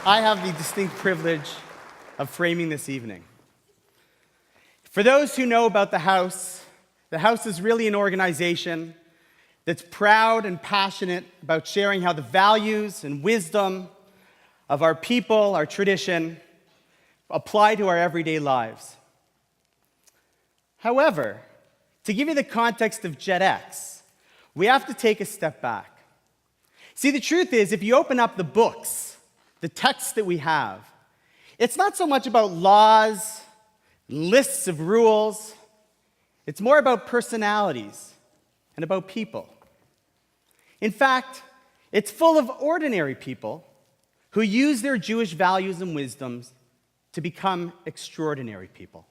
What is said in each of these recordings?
I have the distinct privilege of framing this evening. For those who know about the House is really an organization that's proud and passionate about sharing how the values and wisdom of our people, our tradition, apply to our everyday lives. However, to give you the context of JEDx, we have to take a step back. See, the truth is, if you open up the books, the texts that we have, it's not so much about laws, lists of rules. It's more about personalities and about people. In fact, it's full of ordinary people who use their Jewish values and wisdoms to become extraordinary people.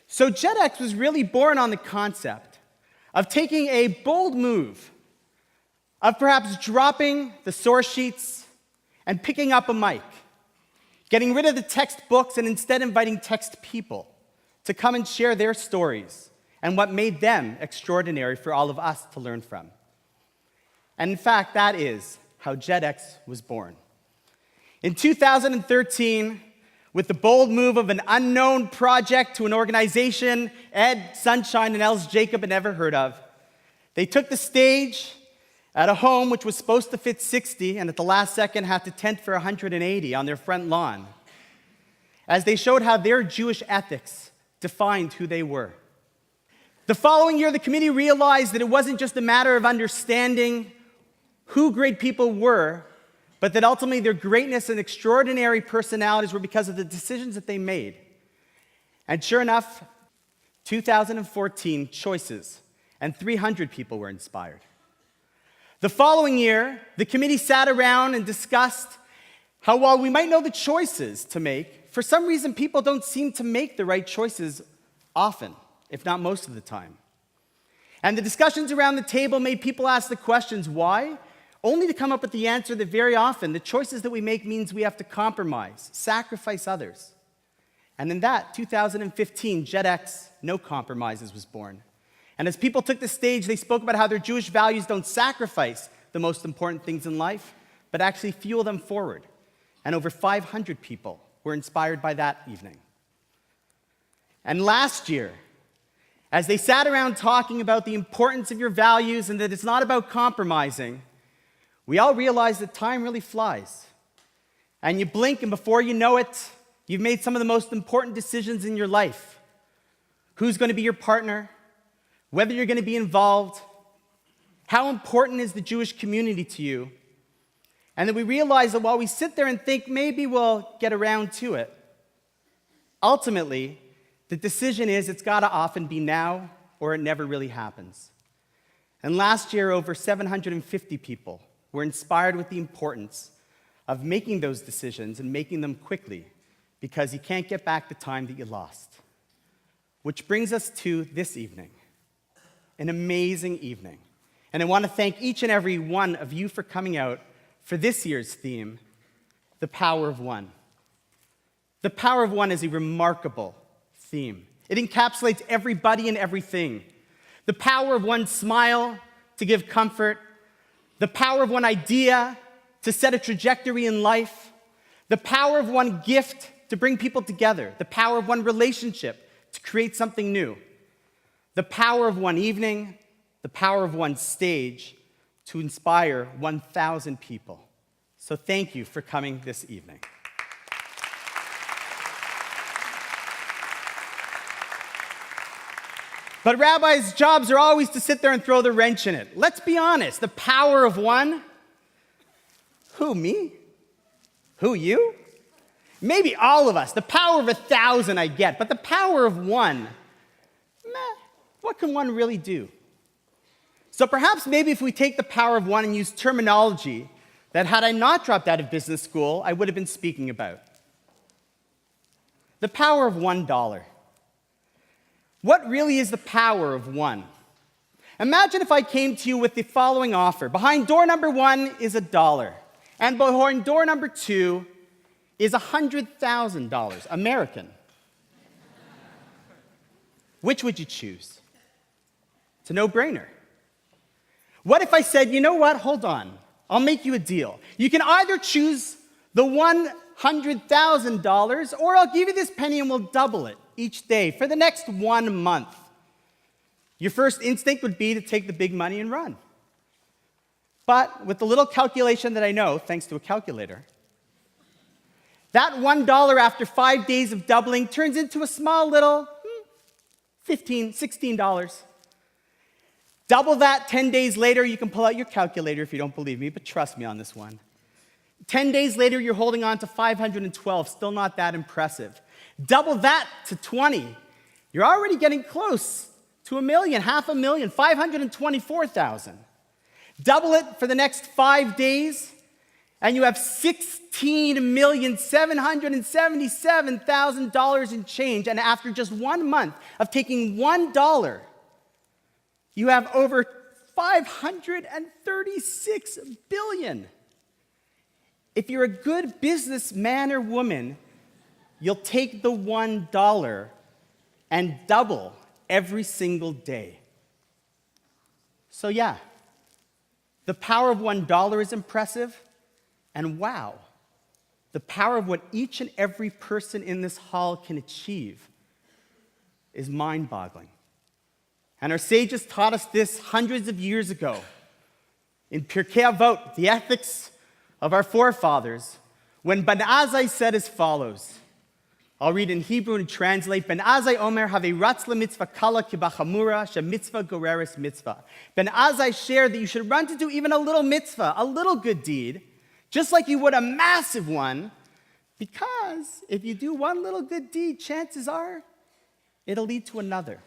So JEDx was really born on the concept of taking a bold move, of perhaps dropping the source sheets and picking up a mic, getting rid of the textbooks and instead inviting text people to come and share their stories and what made them extraordinary for all of us to learn from. And in fact, that is how JEDx was born. In 2013, with the bold move of an unknown project to an organization Ed Sunshine and Els Jacob had never heard of, they took the stage at a home which was supposed to fit 60 and at the last second had to tent for 180 on their front lawn, as they showed how their Jewish ethics defined who they were. The following year, the committee realized that it wasn't just a matter of understanding who great people were, but that ultimately their greatness and extraordinary personalities were because of the decisions that they made. And sure enough, 2014 choices, and 300 people were inspired. The following year, the committee sat around and discussed how while we might know the choices to make, for some reason people don't seem to make the right choices often, if not most of the time. And the discussions around the table made people ask the questions, why? Only to come up with the answer that very often the choices that we make means we have to compromise, sacrifice others. And in that, 2015, JEDx, No Compromises, was born. And as people took the stage, they spoke about how their Jewish values don't sacrifice the most important things in life, but actually fuel them forward. And over 500 people were inspired by that evening. And last year, as they sat around talking about the importance of your values and that it's not about compromising, we all realized that time really flies. And you blink, and before you know it, you've made some of the most important decisions in your life. Who's going to be your partner? Whether you're going to be involved? How important is the Jewish community to you? And then we realize that while we sit there and think maybe we'll get around to it, ultimately, the decision is it's got to often be now or it never really happens. And last year, over 750 people were inspired with the importance of making those decisions and making them quickly, because you can't get back the time that you lost. Which brings us to this evening, an amazing evening. And I want to thank each and every one of you for coming out for this year's theme, The Power of One. The Power of One is a remarkable theme. It encapsulates everybody and everything. The power of one smile to give comfort, the power of one idea to set a trajectory in life, the power of one gift to bring people together, the power of one relationship to create something new, the power of one evening, the power of one stage to inspire 1,000 people. So thank you for coming this evening. But rabbis' jobs are always to sit there and throw the wrench in it. Let's be honest, the power of one? Who, me? Who, you? Maybe all of us. The power of 1,000 I get, but the power of one, what can one really do? So perhaps maybe if we take the power of one and use terminology that had I not dropped out of business school, I would have been speaking about. The power of $1. What really is the power of one? Imagine if I came to you with the following offer. Behind door number 1 is $1, and behind door number 2 is $100,000 American. Which would you choose? It's a no-brainer. What if I said, you know what, hold on, I'll make you a deal. You can either choose the $100,000, or I'll give you this penny and we'll double it each day for the next 1 month. Your first instinct would be to take the big money and run. But with the little calculation that I know, thanks to a calculator, that $1 after 5 days of doubling turns into a small little $15, $16. Double that 10 days later, you can pull out your calculator if you don't believe me, but trust me on this one. 10 days later, you're holding on to 512, still not that impressive. Double that to 20. You're already getting close to 1 million, 500,000, 524,000. Double it for the next 5 days, and you have $16,777,000 in change. And after just 1 month of taking $1, you have over $536 billion. If you're a good businessman or woman, you'll take the $1 and double every single day. So yeah, the power of $1 is impressive, and wow, the power of what each and every person in this hall can achieve is mind-boggling. And our sages taught us this hundreds of years ago. In Pirkei Avot, the ethics of our forefathers, when Ben Azai said as follows, I'll read in Hebrew and translate, Ben Azai Omer have ratz mitzvah kala kibachamura she mitzvah goreres mitzvah. Ben Azai shared that you should run to do even a little mitzvah, a little good deed, just like you would a massive one, because if you do one little good deed, chances are it'll lead to another.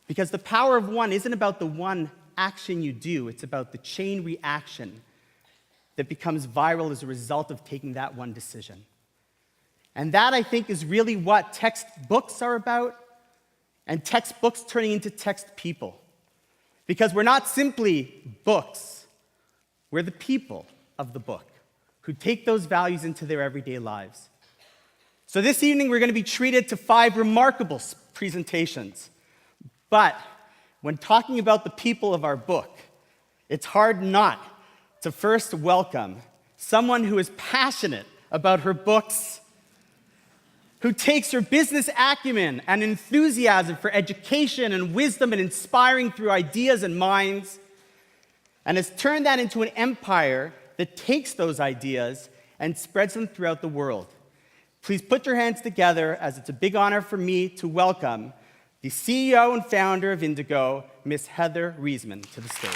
Because the power of one isn't about the one action you do, it's about the chain reaction that becomes viral as a result of taking that one decision. And that, I think, is really what textbooks are about, and textbooks turning into text people. Because we're not simply books, we're the people of the book who take those values into their everyday lives. So this evening, we're going to be treated to 5 remarkable presentations. But when talking about the people of our book, it's hard not to first welcome someone who is passionate about her books, who takes her business acumen and enthusiasm for education and wisdom and inspiring through ideas and minds, and has turned that into an empire that takes those ideas and spreads them throughout the world. Please put your hands together, as it's a big honor for me to welcome the CEO and founder of Indigo, Miss Heather Reisman, to the stage.